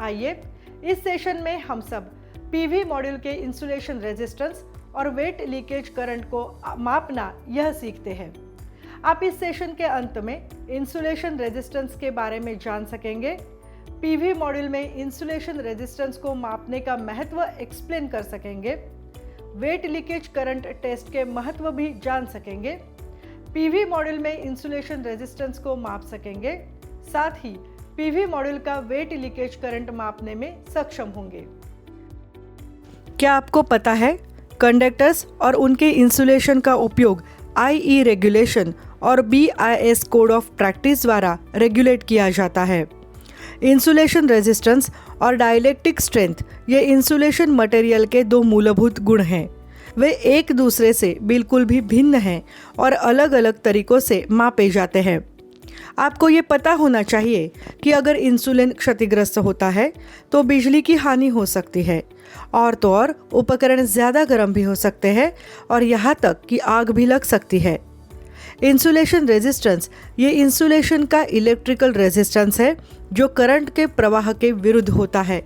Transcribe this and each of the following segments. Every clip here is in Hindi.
आइए इस सेशन में हम सब पीवी मॉड्यूल के इंसुलेशन रेजिस्टेंस और वेट लीकेज करंट को मापना यह सीखते हैं। आप इस सेशन के अंत में इंसुलेशन रेजिस्टेंस के बारे में जान सकेंगे, पीवी मॉड्यूल में इंसुलेशन रेजिस्टेंस को मापने का महत्व एक्सप्लेन कर सकेंगे, वेट लीकेज करंट टेस्ट के महत्व भी जान सकेंगे, पीवी मॉड्यूल में इंसुलेशन रेजिस्टेंस को माप सकेंगे, साथ ही पीवी मॉड्यूल का वेट लीकेज करंट मापने में सक्षम होंगे। क्या आपको पता है कंडक्टर्स और उनके इंसुलेशन का उपयोग IE रेगुलेशन और BIS कोड ऑफ प्रैक्टिस द्वारा रेगुलेट किया जाता है। इंसुलेशन रेजिस्टेंस और डाइलेक्ट्रिक स्ट्रेंथ ये इंसुलेशन मटेरियल के दो मूलभूत गुण हैं। वे एक दूसरे से बिल्कुल भी भिन्न हैं और अलग अलग तरीकों से मापे जाते हैं। आपको ये पता होना चाहिए कि अगर इंसुलिन क्षतिग्रस्त होता है तो बिजली की हानि हो सकती है और तो और उपकरण ज़्यादा गर्म भी हो सकते हैं और यहाँ तक कि आग भी लग सकती है। इंसुलेशन रेजिस्टेंस ये इंसुलेशन का इलेक्ट्रिकल रेजिस्टेंस है जो करंट के प्रवाह के विरुद्ध होता है।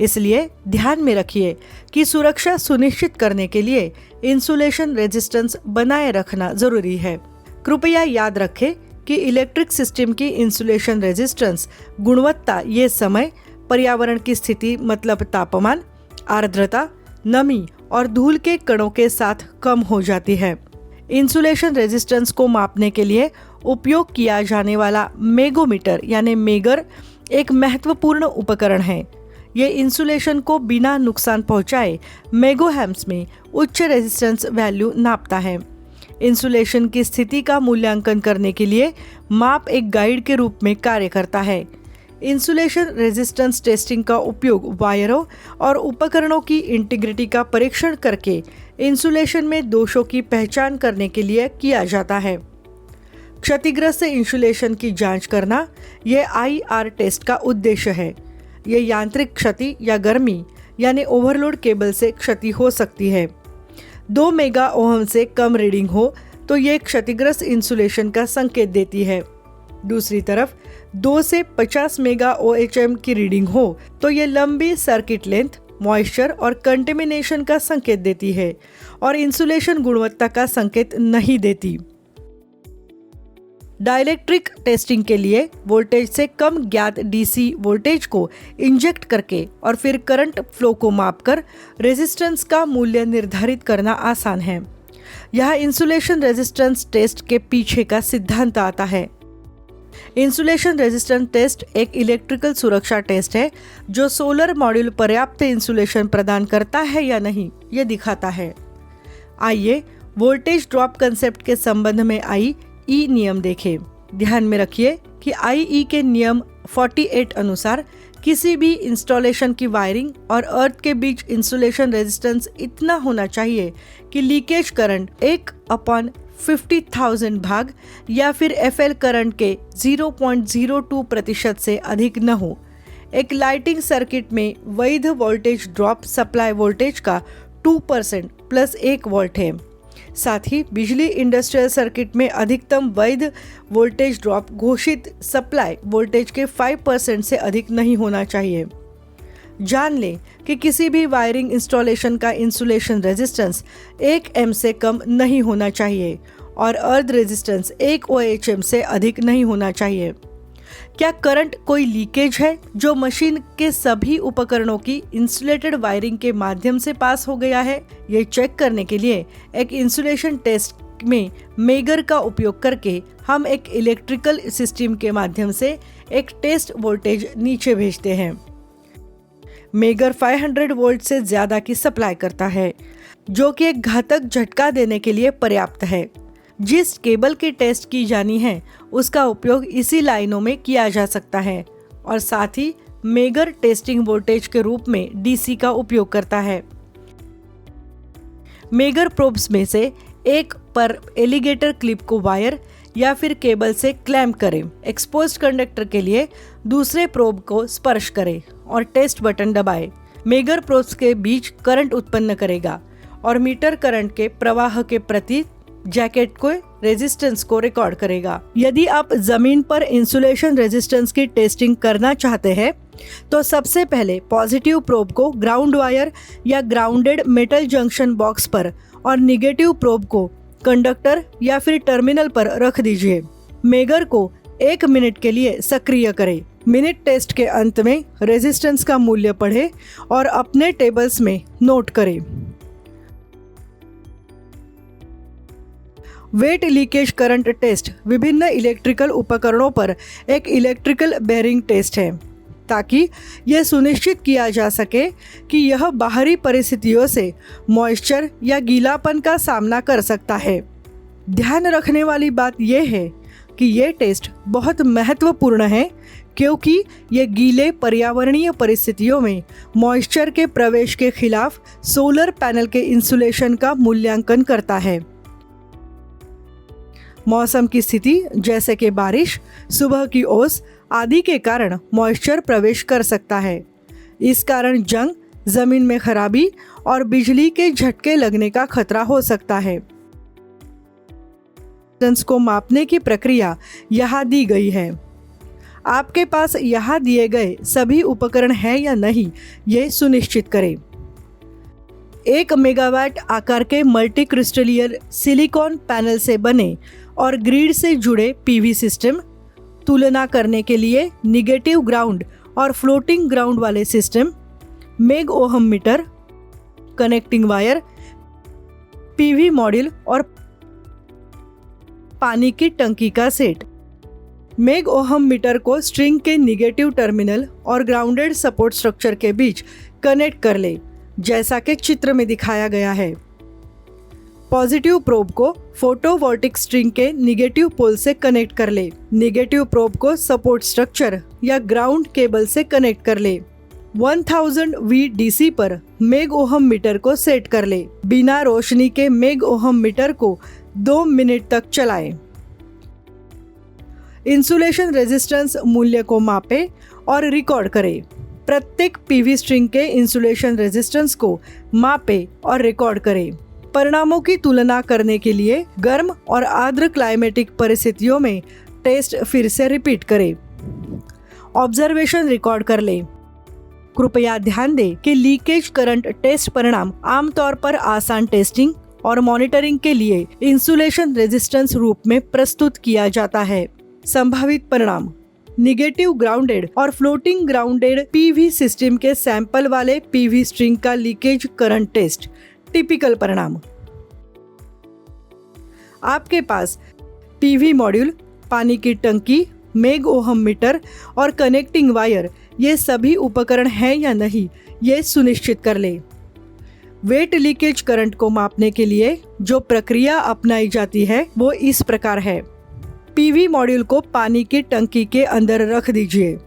इसलिए ध्यान में रखिए कि सुरक्षा सुनिश्चित करने के लिए इंसुलेशन रेजिस्टेंस बनाए रखना जरूरी है। कृपया याद रखें कि इलेक्ट्रिक सिस्टम की इंसुलेशन रेजिस्टेंस गुणवत्ता ये समय, पर्यावरण की स्थिति मतलब तापमान, आर्द्रता, नमी और धूल के कणों के साथ कम हो जाती है। इंसुलेशन रेजिस्टेंस को मापने के लिए उपयोग किया जाने वाला मेगोमीटर यानी मेगर एक महत्वपूर्ण उपकरण है। ये इंसुलेशन को बिना नुकसान पहुंचाए मेगोहैम्स में उच्च रेजिस्टेंस वैल्यू नापता है। इंसुलेशन की स्थिति का मूल्यांकन करने के लिए माप एक गाइड के रूप में कार्य करता है। इंसुलेशन रेजिस्टेंस टेस्टिंग का उपयोग वायरों और उपकरणों की इंटीग्रिटी का परीक्षण करके इंसुलेशन में दोषों की पहचान करने के लिए किया जाता है। क्षतिग्रस्त इंसुलेशन की जांच करना यह IR टेस्ट का उद्देश्य है। यह यांत्रिक क्षति या गर्मी यानी ओवरलोड केबल से क्षति हो सकती है। 2 मेगा ओहम से कम रीडिंग हो तो ये क्षतिग्रस्त इंसुलेशन का संकेत देती है। दूसरी तरफ 2 से 50 मेगा OHM की रीडिंग हो तो ये लंबी सर्किट लेंथ, मॉइस्चर और कंटेमिनेशन का संकेत देती है और इंसुलेशन गुणवत्ता का संकेत नहीं देती। डाइलेक्ट्रिक टेस्टिंग के लिए वोल्टेज से कम ज्ञात DC वोल्टेज को इंजेक्ट करके और फिर करंट फ्लो को मापकर रेजिस्टेंस का मूल्य निर्धारित करना आसान है। यह इंसुलेशन रेजिस्टेंस टेस्ट के पीछे का सिद्धांत आता है। इंसुलेशन रेजिस्टेंस टेस्ट एक इलेक्ट्रिकल सुरक्षा टेस्ट है जो सोलर मॉड्यूल पर्याप्त इंसुलेशन प्रदान करता है या नहीं ये दिखाता है। आइए वोल्टेज ड्रॉप कंसेप्ट के संबंध में IE नियम देखें। ध्यान में रखिए कि IE के नियम 48 अनुसार किसी भी इंस्टॉलेशन की वायरिंग और अर्थ के बीच इंसुलेशन रेजिस्टेंस इतना होना चाहिए कि लीकेज करंट 1/50,000 भाग या फिर FL करंट के 0.02% से अधिक न हो। एक लाइटिंग सर्किट में वैध वोल्टेज ड्रॉप सप्लाई वोल्टेज का 2% प्लस 1 वोल्ट है। साथ ही बिजली इंडस्ट्रियल सर्किट में अधिकतम वैध वोल्टेज ड्रॉप घोषित सप्लाई वोल्टेज के 5% से अधिक नहीं होना चाहिए। जान लें कि किसी भी वायरिंग इंस्टॉलेशन का इंसुलेशन रेजिस्टेंस 1 M से कम नहीं होना चाहिए और अर्थ रेजिस्टेंस 1 OHM से अधिक नहीं होना चाहिए। क्या करंट कोई लीकेज है जो मशीन के सभी उपकरणों की इंसुलेटेड वायरिंग के माध्यम से पास हो गया है? ये चेक करने के लिए एक इंसुलेशन टेस्ट में मेगर का उपयोग करके हम एक इलेक्ट्रिकल सिस्टम के माध्यम से एक टेस्ट वोल्टेज नीचे भेजते हैं। मेगर 500 वोल्ट से ज़्यादा की सप्लाई करता है जो कि एक घातक झटका देने के लिए पर्याप्त है। जिस केबल की टेस्ट की जानी है उसका उपयोग इसी लाइनों में किया जा सकता है और साथ ही मेगर टेस्टिंग वोल्टेज के रूप में DC का उपयोग करता है। मेगर प्रोब्स में से एक पर एलिगेटर क्लिप को वायर या फिर केबल से क्लैंप करें। एक्सपोज्ड कंडक्टर के लिए दूसरे प्रोब को स्पर्श करें और टेस्ट बटन दबाएं। मेगर प्रोब्स के बीच करंट उत्पन्न करेगा और मीटर करंट के प्रवाह के प्रति जैकेट को रेजिस्टेंस को रिकॉर्ड करेगा। यदि आप जमीन पर इंसुलेशन रेजिस्टेंस की टेस्टिंग करना चाहते हैं तो सबसे पहले पॉजिटिव प्रोब को ग्राउंड वायर या ग्राउंडेड मेटल जंक्शन बॉक्स पर और निगेटिव प्रोब को कंडक्टर या फिर टर्मिनल पर रख दीजिए। मेगर को 1 मिनट के लिए सक्रिय करें। मिनट टेस्ट के अंत में रेजिस्टेंस का मूल्य पढ़ें और अपने टेबल्स में नोट करें। वेट लीकेज करंट टेस्ट विभिन्न इलेक्ट्रिकल उपकरणों पर एक इलेक्ट्रिकल बेयरिंग टेस्ट है ताकि यह सुनिश्चित किया जा सके कि यह बाहरी परिस्थितियों से मॉइस्चर या गीलापन का सामना कर सकता है। ध्यान रखने वाली बात यह है कि यह टेस्ट बहुत महत्वपूर्ण है क्योंकि यह गीले पर्यावरणीय परिस्थितियों में मॉइस्चर के प्रवेश के खिलाफ सोलर पैनल के इंसुलेशन का मूल्यांकन करता है। मौसम की स्थिति जैसे कि बारिश, सुबह की ओस आदि के कारण मॉइस्चर प्रवेश कर सकता है। इस कारण जंग, जमीन में खराबी और बिजली के झटके लगने का खतरा हो सकता है। रेजिस्टेंस को मापने की प्रक्रिया यहाँ दी गई है। आपके पास यहाँ दिए गए सभी उपकरण हैं या नहीं, ये सुनिश्चित करें। 1 मेगावाट आकार के मल्टी क्रिस्टलीय सिलिकॉन पैनल से बने और ग्रिड से जुड़े पीवी सिस्टम, तुलना करने के लिए निगेटिव ग्राउंड और फ्लोटिंग ग्राउंड वाले system, megohm meter, connecting wire, PV module और पानी की टंकी का सेट। मेग ओहम मीटर को स्ट्रिंग के निगेटिव टर्मिनल और ग्राउंडेड सपोर्ट स्ट्रक्चर के बीच कनेक्ट कर ले, जैसा कि चित्र में दिखाया गया है। पॉजिटिव प्रोब को फोटोवोल्टिक स्ट्रिंग के निगेटिव पोल से कनेक्ट कर ले। निगेटिव प्रोब को सपोर्ट स्ट्रक्चर या ग्राउंड केबल से कनेक्ट कर ले। 1000 VDC पर मेग ओहम मीटर को सेट कर ले। बिना रोशनी के मेग ओहम मीटर को 2 मिनट तक चलाएं। इंसुलेशन रेजिस्टेंस मूल्य को मापें और रिकॉर्ड करें। प्रत्येक पीवी स्ट्रिंग के इंसुलेशन रेजिस्टेंस को मापें और रिकॉर्ड करें। परिणामों की तुलना करने के लिए गर्म और आर्द्र क्लाइमेटिक परिस्थितियों में टेस्ट फिर से रिपीट करें। ऑब्जर्वेशन रिकॉर्ड कर लें। कृपया ध्यान दें कि लीकेज करंट टेस्ट परिणाम आमतौर पर आसान टेस्टिंग और मॉनिटरिंग के लिए इंसुलेशन रेजिस्टेंस रूप में प्रस्तुत किया जाता है। संभावित परिणाम: निगेटिव ग्राउंडेड और फ्लोटिंग ग्राउंडेड पीवी सिस्टम के सैंपल वाले पीवी स्ट्रिंग का लीकेज करंट टेस्ट। टिपिकल परिणाम: आपके पास पीवी मॉड्यूल, पानी की टंकी, मेग ओहम मीटर और कनेक्टिंग वायर, ये सभी उपकरण हैं या नहीं, ये सुनिश्चित कर ले। वेट लीकेज करंट को मापने के लिए जो प्रक्रिया अपनाई जाती है वो इस प्रकार है। पीवी मॉड्यूल को पानी की टंकी के अंदर रख दीजिए।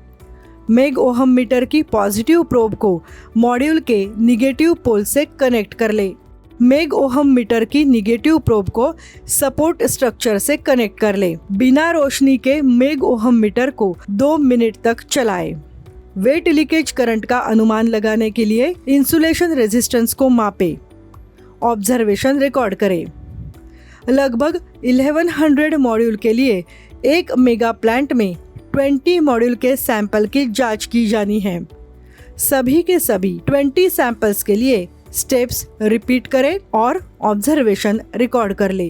मेग ओहम मीटर की पॉजिटिव प्रोब को मॉड्यूल के निगेटिव पोल से कनेक्ट कर ले। मेग ओहम मीटर की निगेटिव प्रोब को सपोर्ट स्ट्रक्चर से कनेक्ट कर ले। बिना रोशनी के मेग ओहम मीटर को 2 मिनट तक चलाएं। वेट लीकेज करंट का अनुमान लगाने के लिए इंसुलेशन रेजिस्टेंस को मापें। ऑब्जर्वेशन रिकॉर्ड करें। लगभग 1100 मॉड्यूल के लिए 1 मेगा प्लांट में 20 मॉड्यूल के सैंपल की जांच की जानी है। सभी के सभी 20 सैंपल्स के लिए स्टेप्स रिपीट करें और ऑब्जर्वेशन रिकॉर्ड कर ले।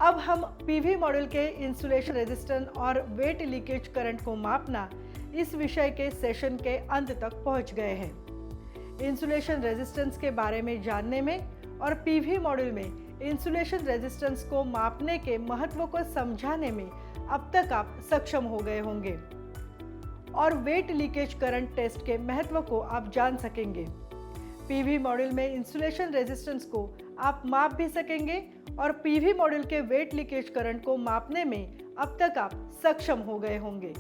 अब हम पीवी मॉड्यूल के इंसुलेशन रेजिस्टेंस और वेट लीकेज करंट को मापना इस विषय के सेशन के अंत तक पहुंच गए हैं। इंसुलेशन रेजिस्टेंस के बारे में जानने में और पीवी मॉड्यूल में इंसुलेशन रेजिस्टेंस को मापने के महत्व को समझाने में अब तक आप सक्षम हो गए होंगे और वेट लीकेज करंट टेस्ट के महत्व को आप जान सकेंगे। पीवी मॉड्यूल में इंसुलेशन रेजिस्टेंस को आप माप भी सकेंगे और पीवी मॉड्यूल के वेट लीकेज करंट को मापने में अब तक आप सक्षम हो गए होंगे।